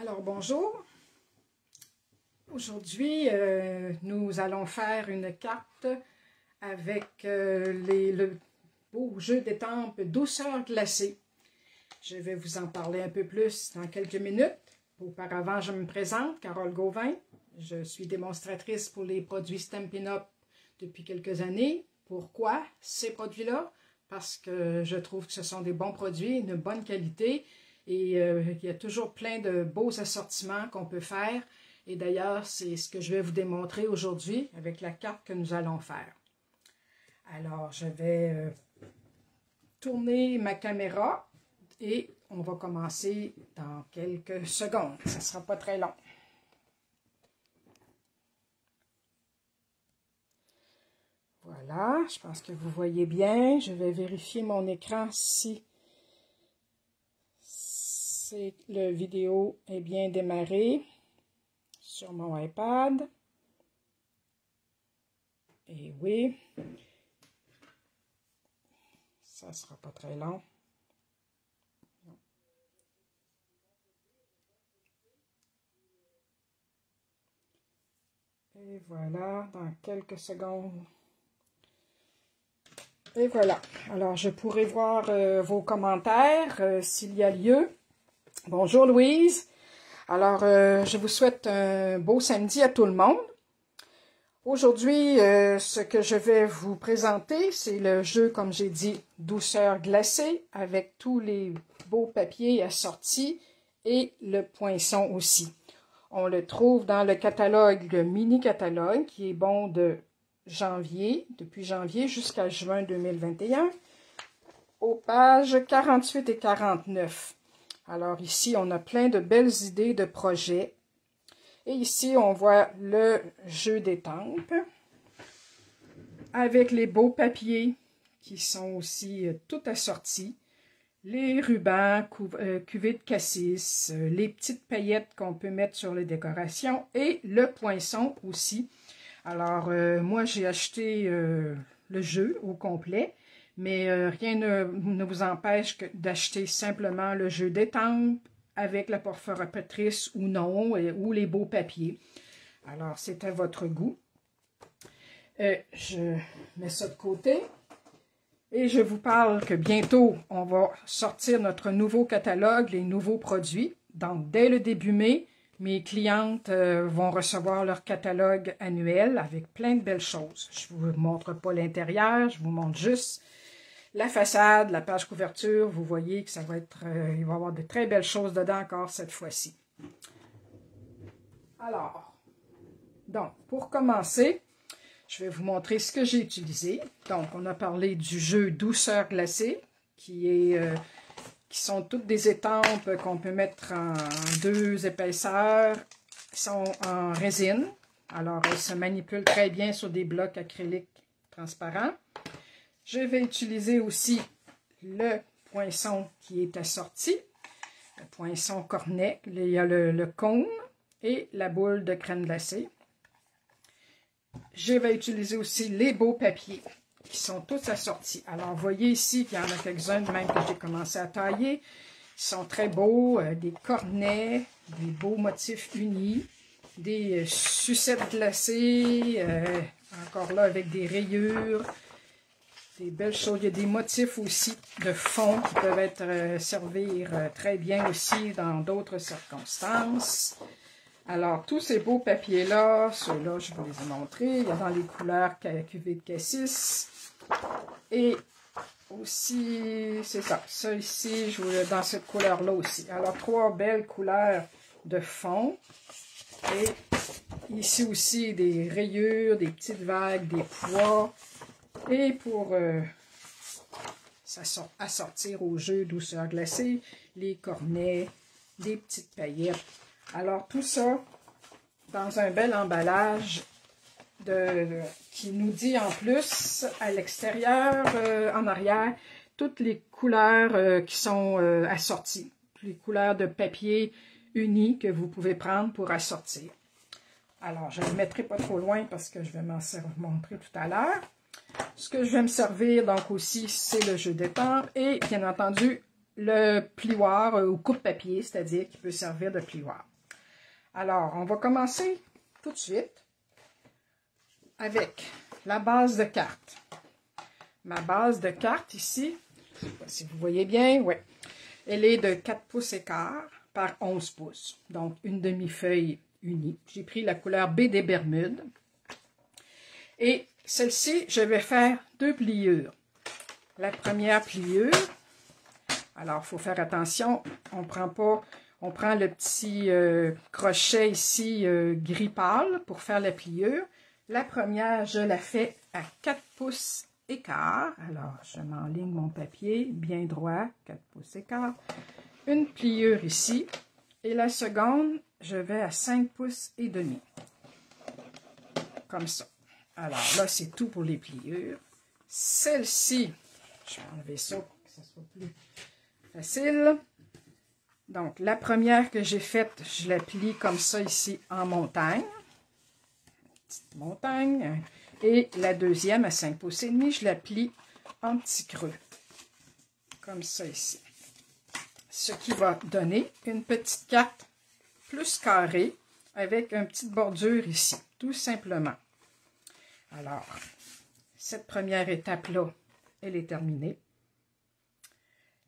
Alors bonjour, aujourd'hui nous allons faire une carte avec le beau jeu d'étampes douceur glacée. Je vais vous en parler un peu plus dans quelques minutes. Auparavant, je me présente, Carole Gauvin. Je suis démonstratrice pour les produits Stampin' Up depuis quelques années. Pourquoi ces produits-là? Parce que je trouve que ce sont des bons produits, de bonne qualité. Et il y a toujours plein de beaux assortiments qu'on peut faire. Et d'ailleurs, c'est ce que je vais vous démontrer aujourd'hui avec la carte que nous allons faire. Alors, je vais tourner ma caméra et on va commencer dans quelques secondes. Ça ne sera pas très long. Voilà, je pense que vous voyez bien. Je vais vérifier mon écran si le vidéo est bien démarré sur mon iPad. Et oui, ça ne sera pas très long. Et voilà, dans quelques secondes. Et voilà. Alors, je pourrai voir vos commentaires s'il y a lieu. Bonjour Louise. Alors, je vous souhaite un beau samedi à tout le monde. Aujourd'hui, ce que je vais vous présenter, c'est le jeu, comme j'ai dit, douceur glacée, avec tous les beaux papiers assortis et le poinçon aussi. On le trouve dans le catalogue, le mini-catalogue, qui est bon de janvier, depuis janvier jusqu'à juin 2021, aux pages 48 et 49. Alors ici, on a plein de belles idées de projets. Et ici, on voit le jeu d'étampes avec les beaux papiers qui sont aussi tout assortis. Les rubans, cuvées de cassis, les petites paillettes qu'on peut mettre sur les décorations et le poinçon aussi. Alors, moi, j'ai acheté le jeu au complet. Mais rien ne vous empêche d'acheter simplement le jeu d'étampes avec la perforatrice ou non, ou les beaux papiers. Alors, c'est à votre goût. Je mets ça de côté. Et je vous parle que bientôt, on va sortir notre nouveau catalogue, les nouveaux produits. Donc, dès le début mai, mes clientes vont recevoir leur catalogue annuel avec plein de belles choses. Je ne vous montre pas l'intérieur, je vous montre juste la façade, la page couverture, vous voyez que ça va être, il va y avoir de très belles choses dedans encore cette fois-ci. Alors, donc, pour commencer, je vais vous montrer ce que j'ai utilisé. Donc, on a parlé du jeu douceur glacée, qui sont toutes des étampes qu'on peut mettre en 2 épaisseurs, sont en résine. Alors, elles se manipulent très bien sur des blocs acryliques transparents. Je vais utiliser aussi le poinçon qui est assorti, le poinçon cornet. Il y a le cône et la boule de crème glacée. Je vais utiliser aussi les beaux papiers qui sont tous assortis. Alors, vous voyez ici qu'il y en a quelques-uns même que j'ai commencé à tailler. Ils sont très beaux, des cornets, des beaux motifs unis, des sucettes glacées, encore là avec des rayures. Des belles choses. Il y a des motifs aussi de fond qui peuvent servir très bien aussi dans d'autres circonstances. Alors, tous ces beaux papiers-là, ceux-là, je vous les ai montrés. Il y a dans les couleurs cuvée de cassis. Et aussi, c'est ça. Ça ici, je voulais dans cette couleur-là aussi. Alors, 3 belles couleurs de fond. Et ici aussi, des rayures, des petites vagues, des pois. Et pour assortir au jeu douceur glacée, les cornets, des petites paillettes. Alors tout ça dans un bel emballage qui nous dit en plus à l'extérieur, en arrière, toutes les couleurs qui sont assorties. Les couleurs de papier unis que vous pouvez prendre pour assortir. Alors je ne le mettrai pas trop loin parce que je vais m'en montrer tout à l'heure. Ce que je vais me servir, donc aussi, c'est le jeu d'étampes et, bien entendu, le plioir ou coupe-papier, c'est-à-dire qui peut servir de plioir. Alors, on va commencer tout de suite avec la base de carte. Ma base de carte ici, je ne sais pas si vous voyez bien, ouais, elle est de 4 pouces et quart par 11 pouces, donc une demi-feuille unie. J'ai pris la couleur B des Bermudes. Et celle-ci, je vais faire 2 pliures. La première pliure, alors il faut faire attention, on prend le petit crochet ici gris pâle pour faire la pliure. La première, je la fais à 4 pouces et quart. Alors, je m'enligne mon papier bien droit, 4 pouces et quart. Une pliure ici. Et la seconde, je vais à 5 pouces et demi. Comme ça. Alors là, c'est tout pour les pliures. Celle-ci, je vais enlever ça pour que ça soit plus facile. Donc, la première que j'ai faite, je la plie comme ça ici en montagne. Petite montagne. Et la deuxième, à 5 pouces et demi, je la plie en petit creux. Comme ça ici. Ce qui va donner une petite carte plus carrée avec une petite bordure ici, tout simplement. Alors, cette première étape-là, elle est terminée.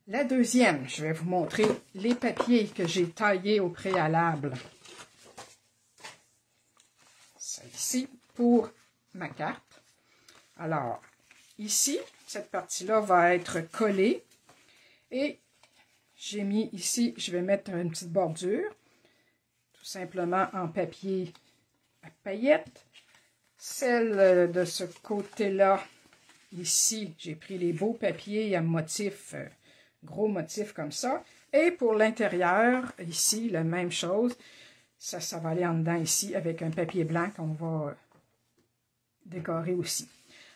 La deuxième, je vais vous montrer les papiers que j'ai taillés au préalable. Ça ici, pour ma carte. Alors, ici, cette partie-là va être collée. Et j'ai mis ici, je vais mettre une petite bordure, tout simplement en papier à paillettes. Celle de ce côté-là, ici, j'ai pris les beaux papiers à motif, gros motif comme ça. Et pour l'intérieur, ici, la même chose. Ça va aller en dedans ici avec un papier blanc qu'on va décorer aussi.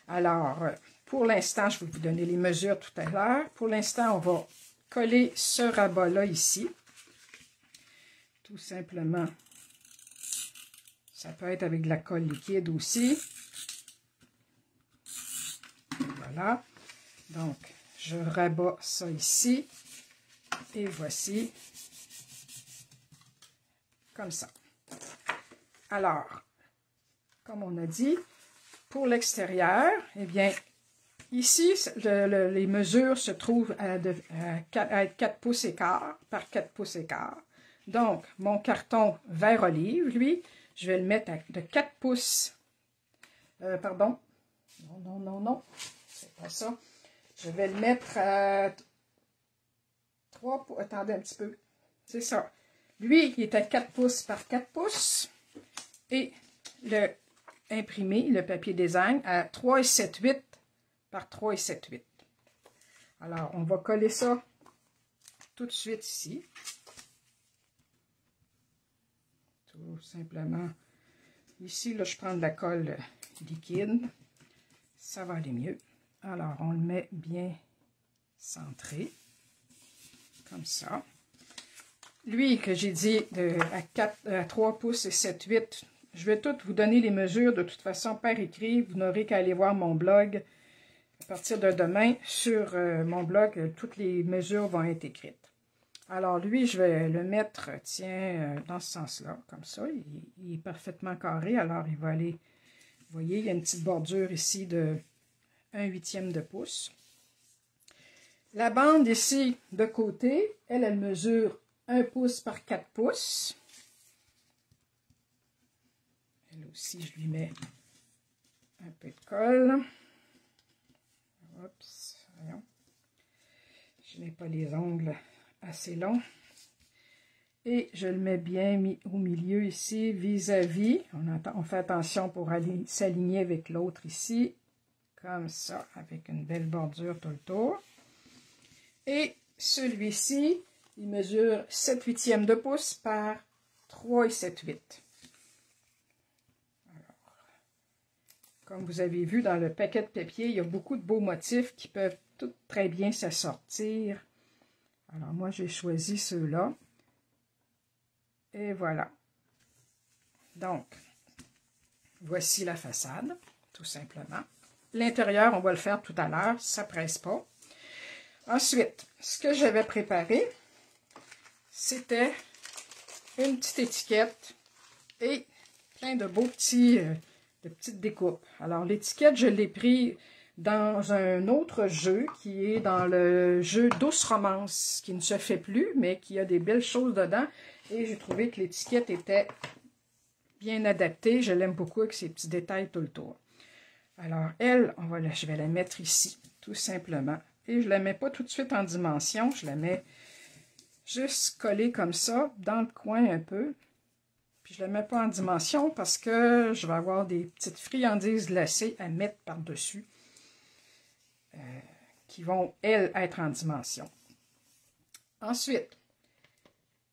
Alors, pour l'instant, je vais vous donner les mesures tout à l'heure. Pour l'instant, on va coller ce rabat-là ici. Tout simplement. Ça peut être avec de la colle liquide aussi. Voilà. Donc, je rabats ça ici. Et voici. Comme ça. Alors, comme on a dit, pour l'extérieur, eh bien, ici, les mesures se trouvent à être 4 pouces et quart par 4 pouces et quart. Donc, mon carton vert olive, lui, je vais le mettre de 4 pouces. Pardon. Non. C'est pas ça. Je vais le mettre à 3 pouces. Attendez un petit peu. C'est ça. Lui, il est à 4 pouces par 4 pouces. Et le imprimé, le papier design, à 3,78 par 3,78. Alors, on va coller ça tout de suite ici. Tout simplement. Ici, là, je prends de la colle liquide. Ça va aller mieux. Alors, on le met bien centré. Comme ça. Lui, que j'ai dit à 3 pouces et 7,8, je vais toutes vous donner les mesures de toute façon par écrit. Vous n'aurez qu'à aller voir mon blog. À partir de demain, sur mon blog, toutes les mesures vont être écrites. Alors, lui, je vais le mettre, tiens, dans ce sens-là, comme ça. Il est parfaitement carré, alors il va aller, vous voyez, il y a une petite bordure ici de 1/8 de pouce. La bande ici, de côté, elle mesure 1 pouce par 4 pouces. Elle aussi, je lui mets un peu de colle. Oups, voyons. Je n'ai pas les ongles assez longs. Et je le mets bien mis au milieu ici, vis-à-vis. On fait attention pour s'aligner avec l'autre ici. Comme ça, avec une belle bordure tout le tour. Et celui-ci, il mesure 7/8 de pouce par 3,78. Comme vous avez vu dans le paquet de papier, il y a beaucoup de beaux motifs qui peuvent tout très bien s'assortir. Alors moi, j'ai choisi ceux-là. Et voilà. Donc, voici la façade, tout simplement. L'intérieur, on va le faire tout à l'heure, ça ne presse pas. Ensuite, ce que j'avais préparé, c'était une petite étiquette et plein de beaux petits, de petites découpes. Alors, l'étiquette, je l'ai pris dans un autre jeu qui est dans le jeu Douce Romance, qui ne se fait plus, mais qui a des belles choses dedans. Et j'ai trouvé que l'étiquette était bien adaptée. Je l'aime beaucoup avec ses petits détails tout le tour. Alors, elle, je vais la mettre ici, tout simplement. Et je ne la mets pas tout de suite en dimension, je la mets juste collée comme ça, dans le coin un peu. Puis je ne la mets pas en dimension parce que je vais avoir des petites friandises glacées à mettre par-dessus. Qui vont, elles, être en dimension. Ensuite,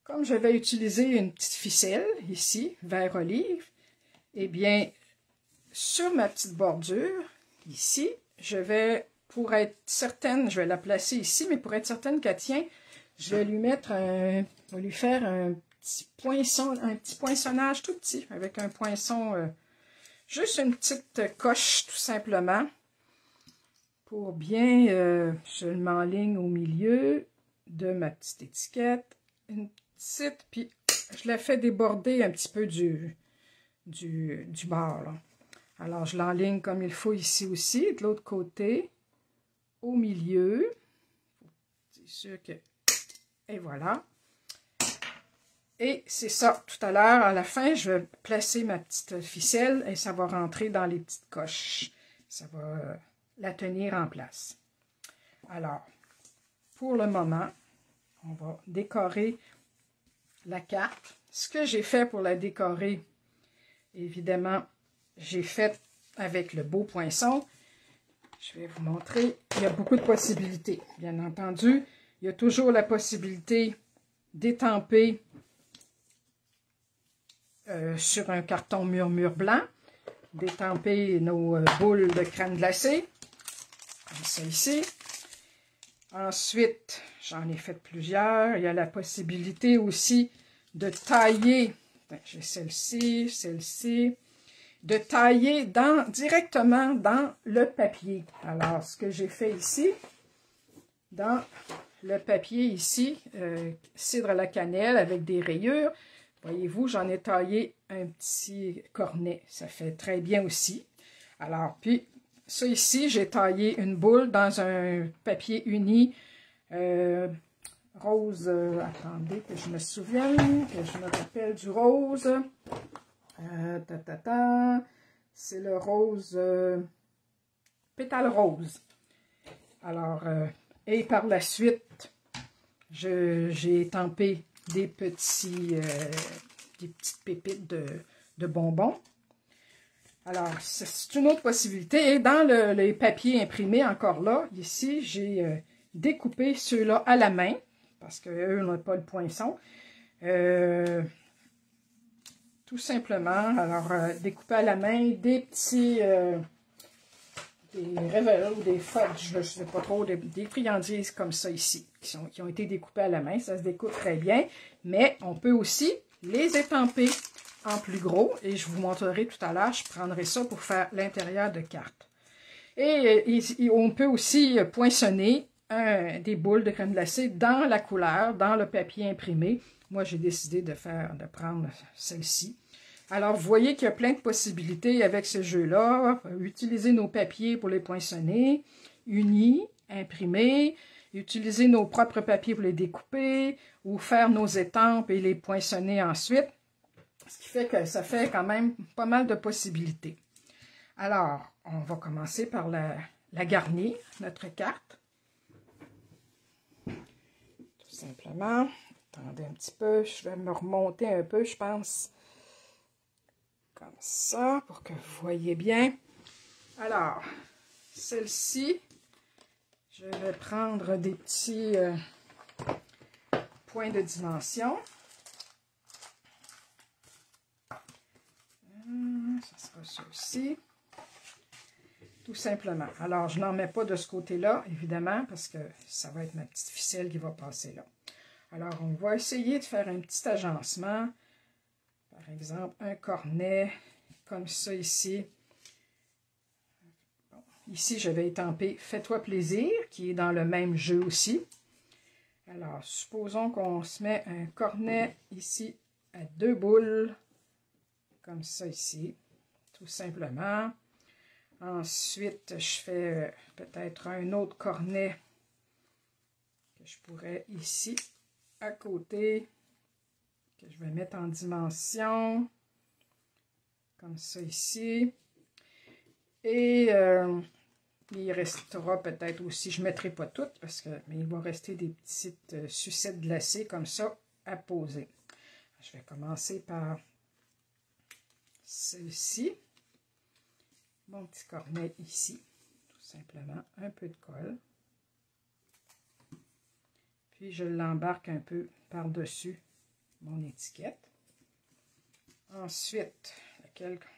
comme je vais utiliser une petite ficelle, ici, vert olive, eh bien, sur ma petite bordure, ici, je vais, pour être certaine, je vais la placer ici, mais pour être certaine qu'elle tient, je vais lui mettre je vais lui faire un petit poinçonnage tout petit, avec un poinçon, juste une petite coche, tout simplement, pour bien, je m'enligne au milieu de ma petite étiquette, une petite, puis je la fais déborder un petit peu du bord, là. Alors, je l'enligne comme il faut ici aussi, de l'autre côté, au milieu. C'est sûr que... Et voilà. Et c'est ça, tout à l'heure, à la fin, je vais placer ma petite ficelle et ça va rentrer dans les petites coches. Ça va la tenir en place. Alors, pour le moment, on va décorer la carte. Ce que j'ai fait pour la décorer, évidemment, j'ai fait avec le beau poinçon. Je vais vous montrer. Il y a beaucoup de possibilités. Bien entendu, il y a toujours la possibilité d'étamper sur un carton murmure blanc, d'étamper nos boules de crème glacée, comme ça ici. Ensuite, j'en ai fait plusieurs. Il y a la possibilité aussi de tailler, j'ai celle-ci, celle-ci, de tailler directement dans le papier. Alors, ce que j'ai fait ici, dans le papier ici, cidre à la cannelle avec des rayures, voyez-vous, j'en ai taillé un petit cornet. Ça fait très bien aussi. Alors, puis, ça ici, j'ai taillé une boule dans un papier uni rose. Attendez que je me souvienne, que je me rappelle du rose. C'est le rose pétale rose. Alors, et par la suite, j'ai étampé des petites pépites de bonbons. Alors, c'est une autre possibilité. Et dans les papiers imprimés, encore là, ici, j'ai découpé ceux-là à la main, parce qu'eux n'ont pas le poinçon. Tout simplement, alors, découper à la main des petits, des révèles ou des fudge, je ne sais pas trop, des friandises comme ça ici, qui ont été découpées à la main. Ça se découpe très bien, mais on peut aussi les étamper en plus gros, et je vous montrerai tout à l'heure, je prendrai ça pour faire l'intérieur de cartes. Et on peut aussi poinçonner des boules de crème glacée dans la couleur, dans le papier imprimé. Moi, j'ai décidé de prendre celle-ci. Alors, vous voyez qu'il y a plein de possibilités avec ce jeu-là. Utiliser nos papiers pour les poinçonner, unis, imprimer, utiliser nos propres papiers pour les découper, ou faire nos étampes et les poinçonner ensuite. Ce qui fait que ça fait quand même pas mal de possibilités. Alors, on va commencer par la garnir, notre carte. Tout simplement. Attendez un petit peu, je vais me remonter un peu, je pense. Comme ça, pour que vous voyez bien. Alors, celle-ci, je vais prendre des petits points de dimension. Ça sera ceux-ci. Tout simplement. Alors, je n'en mets pas de ce côté-là, évidemment, parce que ça va être ma petite ficelle qui va passer là. Alors, on va essayer de faire un petit agencement. Par exemple, un cornet, comme ça ici. Bon, ici, je vais étamper Fais-toi plaisir, qui est dans le même jeu aussi. Alors, supposons qu'on se met un cornet ici à 2 boules, comme ça ici, tout simplement. Ensuite, je fais peut-être un autre cornet que je pourrais ici, à côté, que je vais mettre en dimension, comme ça ici. Et il restera peut-être aussi, je ne mettrai pas toutes, mais il va rester des petites sucettes glacées comme ça à poser. Je vais commencer par celle-ci. Mon petit cornet ici, tout simplement, un peu de colle. Puis je l'embarque un peu par-dessus mon étiquette. Ensuite,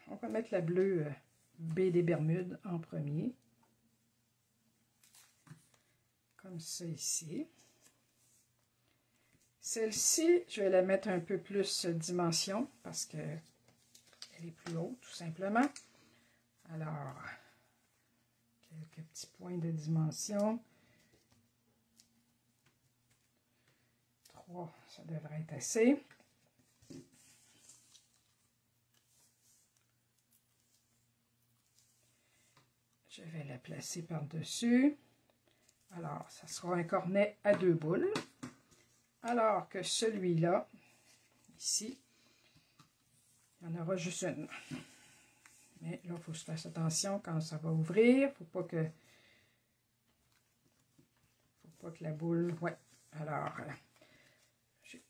on va mettre la bleue B des Bermudes en premier. Comme ça ici. Celle-ci, je vais la mettre un peu plus dimension parce qu'elle est plus haute, tout simplement. Alors, quelques petits points de dimension. 3, ça devrait être assez. Je vais la placer par-dessus. Alors, ça sera un cornet à 2 boules. Alors que celui-là, ici, il y en aura juste une. Mais là, il faut que je fasse attention quand ça va ouvrir. Il ne faut pas que la boule... Ouais. Alors,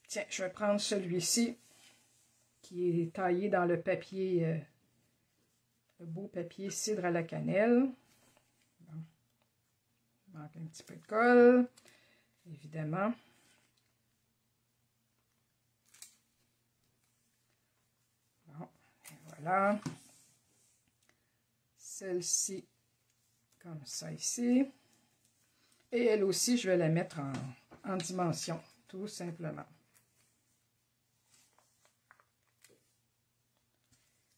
tiens, je vais prendre celui-ci qui est taillé dans le papier, le beau papier cidre à la cannelle. Bon. Il manque un petit peu de colle, évidemment. Bon, et voilà. Celle-ci, comme ça ici. Et elle aussi, je vais la mettre en dimension, tout simplement.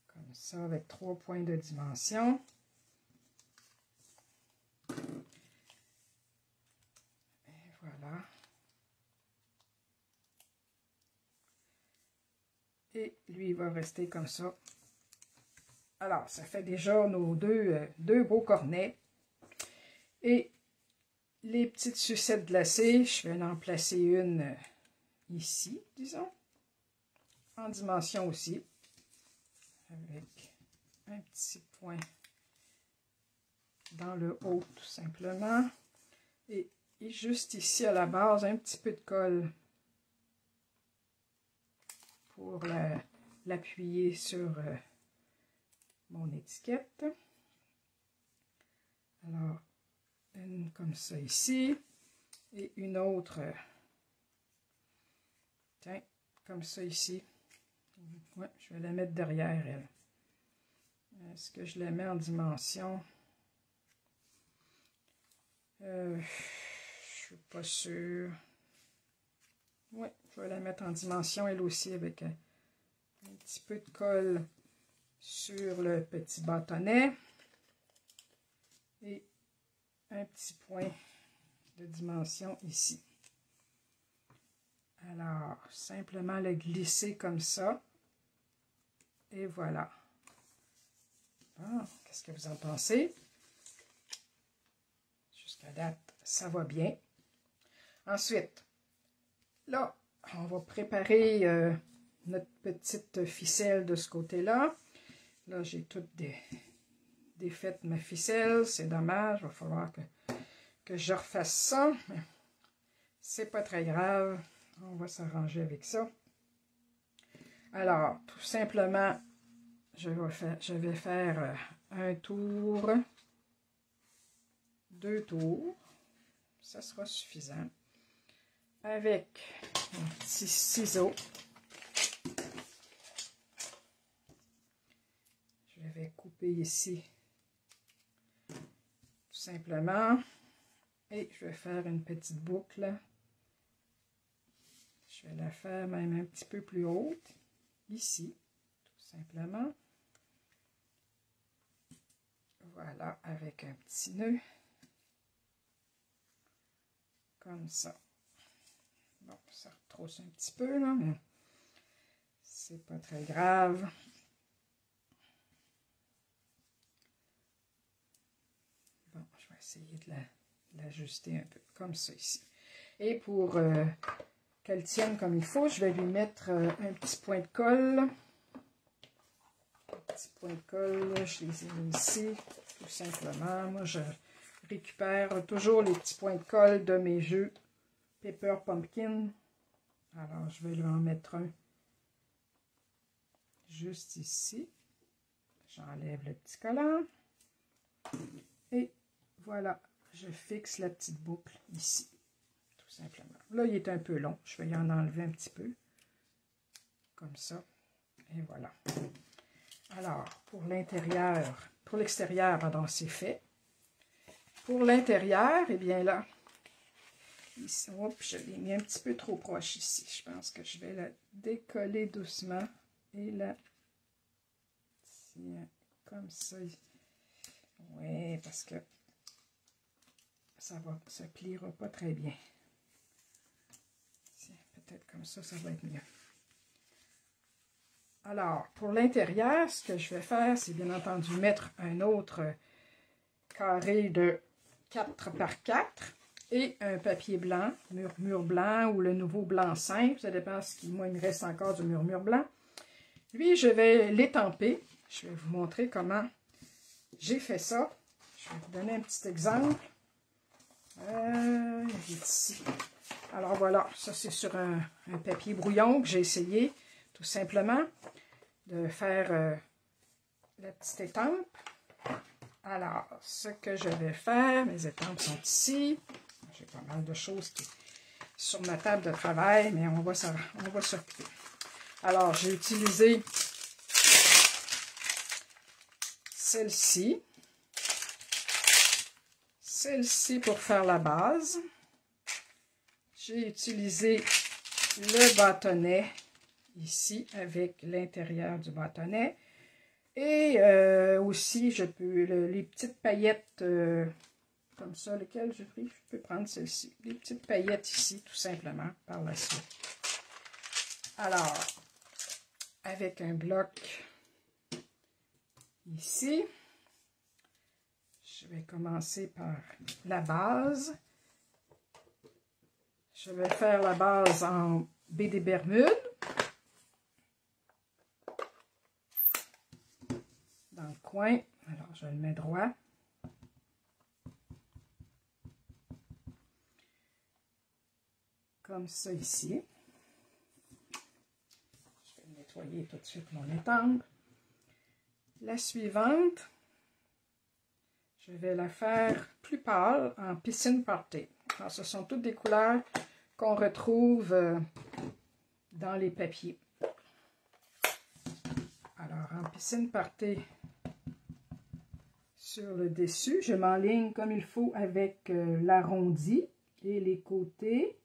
Comme ça, avec 3 points de dimension. Et voilà. Et lui, il va rester comme ça. Alors, ça fait déjà nos deux beaux cornets. Et les petites sucettes glacées, je vais en placer une ici, disons, en dimension aussi, avec un petit point dans le haut, tout simplement. Et juste ici, à la base, un petit peu de colle pour l'appuyer sur mon étiquette. Alors, une comme ça ici, et une autre, tiens, comme ça ici. Ouais, je vais la mettre derrière elle. Est-ce que je la mets en dimension? Je suis pas sûre. Oui, je vais la mettre en dimension elle aussi avec un petit peu de colle sur le petit bâtonnet et un petit point de dimension ici. Alors, simplement le glisser comme ça. Et voilà. Bon, qu'est-ce que vous en pensez? Jusqu'à date, ça va bien. Ensuite, là, on va préparer notre petite ficelle de ce côté-là. Là, j'ai toutes défaites ma ficelle. C'est dommage, il va falloir que je refasse ça. Mais c'est pas très grave. On va s'arranger avec ça. Alors, tout simplement, je vais faire un tour, 2 tours. Ça sera suffisant. Avec un petit ciseau, je vais couper ici, tout simplement. Et je vais faire une petite boucle. Je vais la faire même un petit peu plus haute, ici, tout simplement. Voilà, avec un petit nœud. Comme ça. Bon, ça retrousse un petit peu, là, mais c'est pas très grave. Bon, je vais essayer de l'ajuster un peu, comme ça ici. Et pour qu'elle tienne comme il faut, je vais lui mettre un petit point de colle. Un petit point de colle, je les ai mis ici, tout simplement. Moi, je récupère toujours les petits points de colle de mes jeux Pepper Pumpkin. Alors, je vais lui en mettre un juste ici. J'enlève le petit collant. Et voilà, je fixe la petite boucle ici, tout simplement. Là, il est un peu long. Je vais y en enlever un petit peu. Comme ça. Et voilà. Alors, pour l'intérieur, pour l'extérieur, pardon, c'est fait. Pour l'intérieur, eh bien là, ici, oups, je l'ai mis un petit peu trop proche ici. Je pense que je vais la décoller doucement et la tiens comme ça. Oui, parce que ça se pliera pas très bien. Peut-être comme ça va être mieux. Alors, pour l'intérieur, ce que je vais faire, c'est bien entendu mettre un autre carré de 4 par 4 et un papier blanc, murmure blanc ou le nouveau blanc simple, ça dépend ce qu'il me reste encore du murmure blanc. Lui, je vais l'étamper. Je vais vous montrer comment j'ai fait ça. Je vais vous donner un petit exemple. Il est ici. Alors voilà, ça c'est sur un papier brouillon que j'ai essayé tout simplement de faire la petite étampe. Alors, ce que je vais faire, mes étampes sont ici. J'ai pas mal de choses sur ma table de travail, mais on va s'occuper. Alors, j'ai utilisé celle-ci. Celle-ci pour faire la base. J'ai utilisé le bâtonnet ici avec l'intérieur du bâtonnet. Et aussi, je peux les petites paillettes comme ça, lesquelles je peux prendre celle-ci. Les petites paillettes ici, tout simplement, par la suite. Alors, avec un bloc ici, je vais commencer par la base. Je vais faire la base en baie des Bermudes. Dans le coin. Alors, je le mets droit. Comme ça ici. Je vais nettoyer tout de suite mon étampe. La suivante, je vais la faire plus pâle en piscine party. Alors, ce sont toutes des couleurs qu'on retrouve dans les papiers. Alors, en piscine party, sur le dessus, je m'enligne comme il faut avec l'arrondi et les côtés.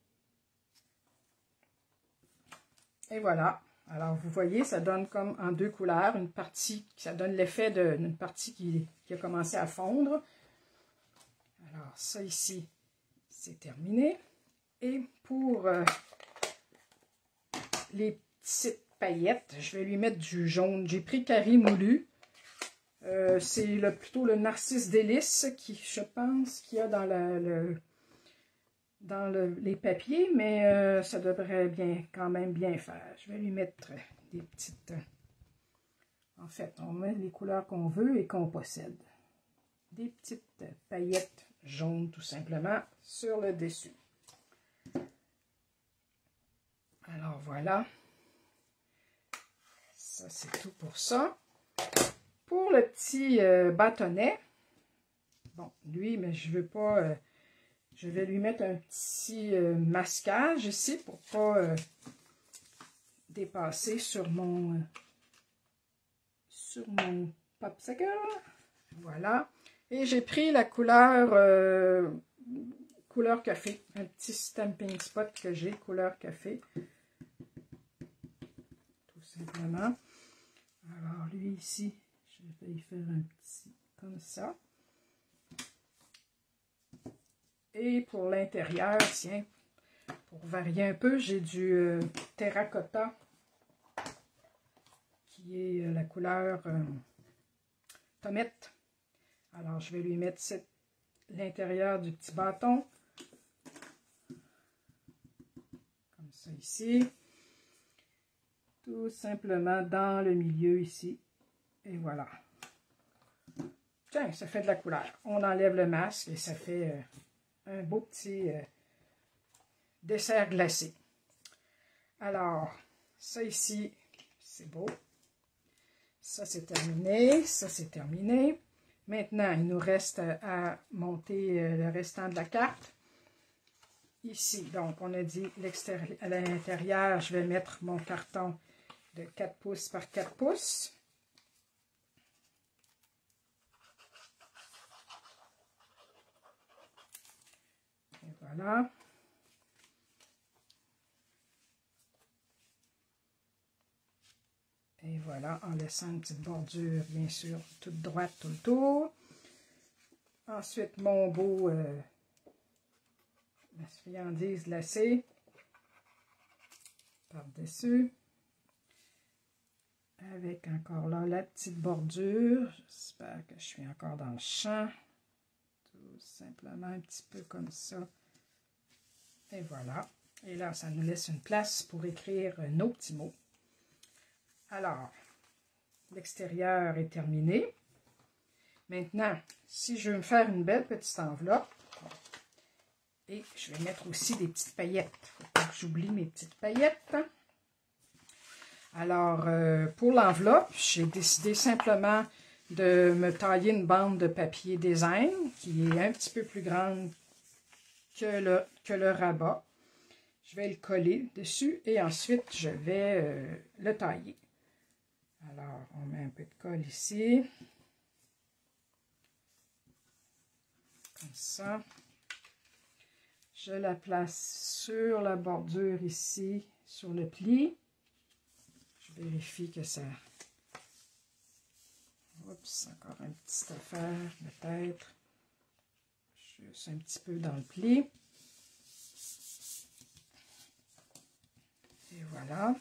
Et voilà. Alors, vous voyez, ça donne comme en deux couleurs, une partie, ça donne l'effet d'une partie qui a commencé à fondre. Alors, ça ici, c'est terminé. Et pour les petites paillettes, je vais lui mettre du jaune. J'ai pris Carré Moulu. C'est plutôt le Narcisse Délice qui, je pense, qu'il y a dans les papiers, mais ça devrait quand même bien faire. Je vais lui mettre des petites... en fait, on met les couleurs qu'on veut et qu'on possède. Des petites paillettes jaunes, tout simplement, sur le dessus. Alors, voilà. Ça, c'est tout pour ça. Pour le petit bâtonnet, bon, lui, mais je veux pas... je vais lui mettre un petit masquage ici pour pas dépasser sur mon popsicle. Voilà. Et j'ai pris la couleur café. Un petit stamping spot que j'ai, couleur café. Tout simplement. Alors lui ici, je vais y faire un petit comme ça. Et pour l'intérieur, tiens, pour varier un peu, j'ai du terracotta, qui est la couleur tomate. Alors, je vais lui mettre l'intérieur du petit bâton, comme ça ici, tout simplement dans le milieu ici, et voilà. Tiens, ça fait de la couleur. On enlève le masque et ça fait un beau petit dessert glacé. Alors, ça ici, c'est beau. Ça, c'est terminé. Ça, c'est terminé. Maintenant, il nous reste à monter le restant de la carte. Ici, donc, on a dit à l'intérieur, je vais mettre mon carton de 4 pouces par 4 pouces. Et voilà. Et voilà, en laissant une petite bordure, bien sûr, toute droite tout le tour. Ensuite, mon beau ma friandise glacée par-dessus. Avec encore là la petite bordure. J'espère que je suis encore dans le champ. Tout simplement un petit peu comme ça. Et voilà. Et là, ça nous laisse une place pour écrire nos petits mots. Alors, l'extérieur est terminé. Maintenant, si je veux me faire une belle petite enveloppe, et je vais mettre aussi des petites paillettes. Il ne faut pas que j'oublie mes petites paillettes. Alors, pour l'enveloppe, j'ai décidé simplement de me tailler une bande de papier design qui est un petit peu plus grande que le rabat. Je vais le coller dessus et ensuite, je vais le tailler. Alors, on met un peu de colle ici. Comme ça. Je la place sur la bordure ici, sur le pli. Je vérifie que ça... Oups, encore une petite affaire, peut-être. Juste un petit peu dans le pli. Et voilà.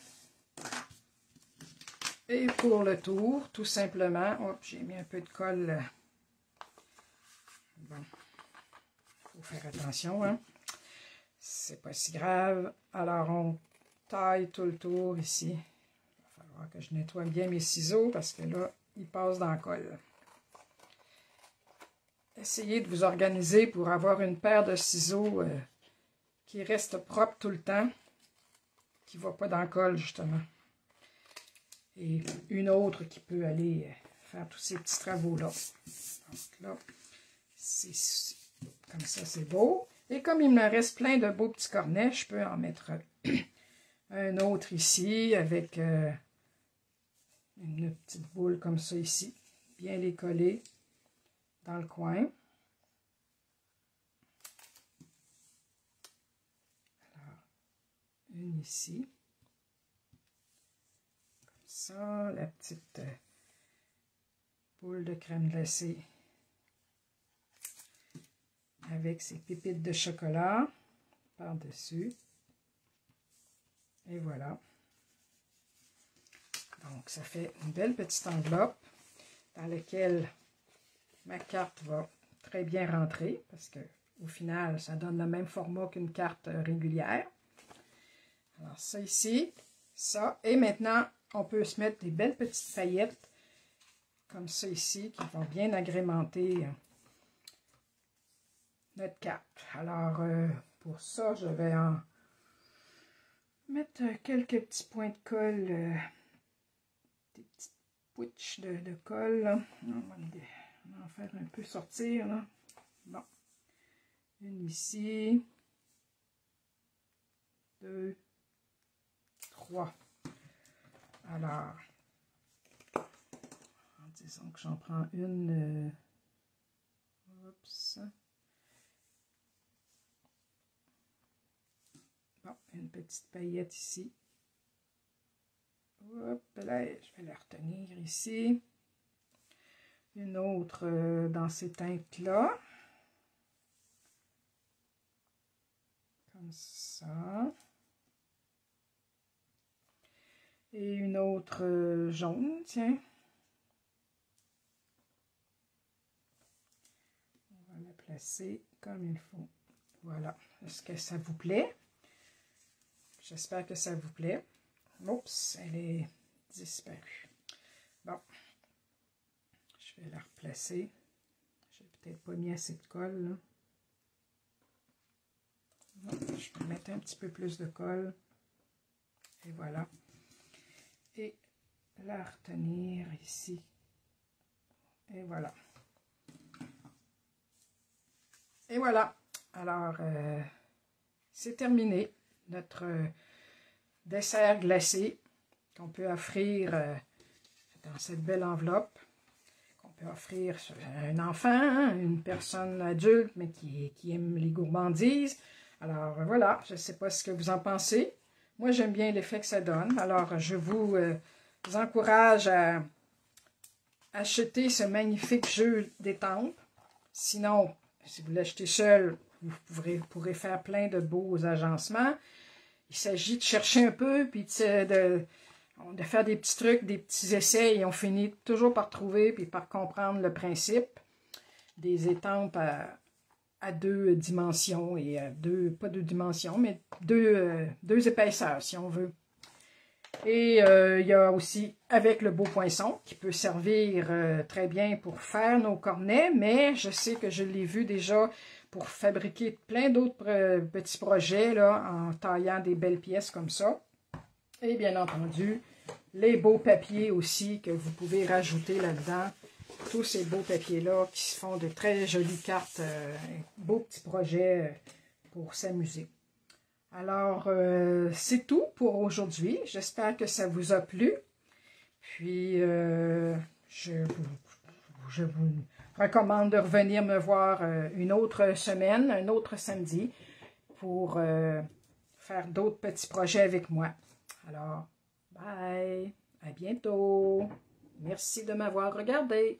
Et pour le tour, tout simplement, hop, j'ai mis un peu de colle. Bon, il faut faire attention, hein. C'est pas si grave. Alors, on taille tout le tour ici. Il va falloir que je nettoie bien mes ciseaux parce que là, ils passent dans la colle. Essayez de vous organiser pour avoir une paire de ciseaux qui reste propre tout le temps, qui ne va pas dans la colle, justement. Et une autre qui peut aller faire tous ces petits travaux-là. Donc là, comme ça, c'est beau. Et comme il me reste plein de beaux petits cornets, je peux en mettre un autre ici avec une petite boule comme ça ici. Bien les coller dans le coin. Alors, une ici. Comme ça, la petite boule de crème glacée avec ses pépites de chocolat par-dessus. Et voilà. Donc, ça fait une belle petite enveloppe dans laquelle ma carte va très bien rentrer parce que au final, ça donne le même format qu'une carte régulière. Alors, ça ici, ça. Et maintenant, on peut se mettre des belles petites paillettes comme ça ici qui vont bien agrémenter notre carte. Alors, pour ça, je vais en mettre quelques petits points de colle, des petites pouches de colle. Là. On va en faire un peu sortir. Là. Bon. Une ici. 2, 3. Alors, disons que j'en prends une. Oups. Bon, une petite paillette ici. Hop là, je vais la retenir ici. Une autre dans ces teintes-là. Comme ça. Et une autre jaune, tiens. On va la placer comme il faut. Voilà. Est-ce que ça vous plaît? J'espère que ça vous plaît. Oups, elle est disparue. Bon. Je vais la replacer. J'ai peut-être pas mis assez de colle, là. Non, je vais mettre un petit peu plus de colle. Et voilà. Et la retenir ici. Et voilà. Et voilà. Alors, c'est terminé. Notre dessert glacé qu'on peut offrir dans cette belle enveloppe. Qu'on peut offrir à un enfant, une personne adulte, mais qui aime les gourmandises. Alors, voilà. Je ne sais pas ce que vous en pensez. Moi, j'aime bien l'effet que ça donne. Alors, je vous encourage à acheter ce magnifique jeu d'étampes. Sinon, si vous l'achetez seul, vous pourrez faire plein de beaux agencements. Il s'agit de chercher un peu, puis de faire des petits trucs, des petits essais, et on finit toujours par trouver, puis par comprendre le principe des étampes à deux dimensions, et pas deux dimensions, mais deux épaisseurs, si on veut. Et il y a aussi avec le beau poinçon, qui peut servir très bien pour faire nos cornets, mais je sais que je l'ai vu déjà pour fabriquer plein d'autres petits projets, là, en taillant des belles pièces comme ça. Et bien entendu, les beaux papiers aussi que vous pouvez rajouter là-dedans. Tous ces beaux papiers-là qui se font de très jolies cartes, beaux petits projets pour s'amuser. Alors, c'est tout pour aujourd'hui. J'espère que ça vous a plu. Puis, je vous recommande de revenir me voir une autre semaine, un autre samedi, pour faire d'autres petits projets avec moi. Alors, bye! À bientôt! Merci de m'avoir regardé!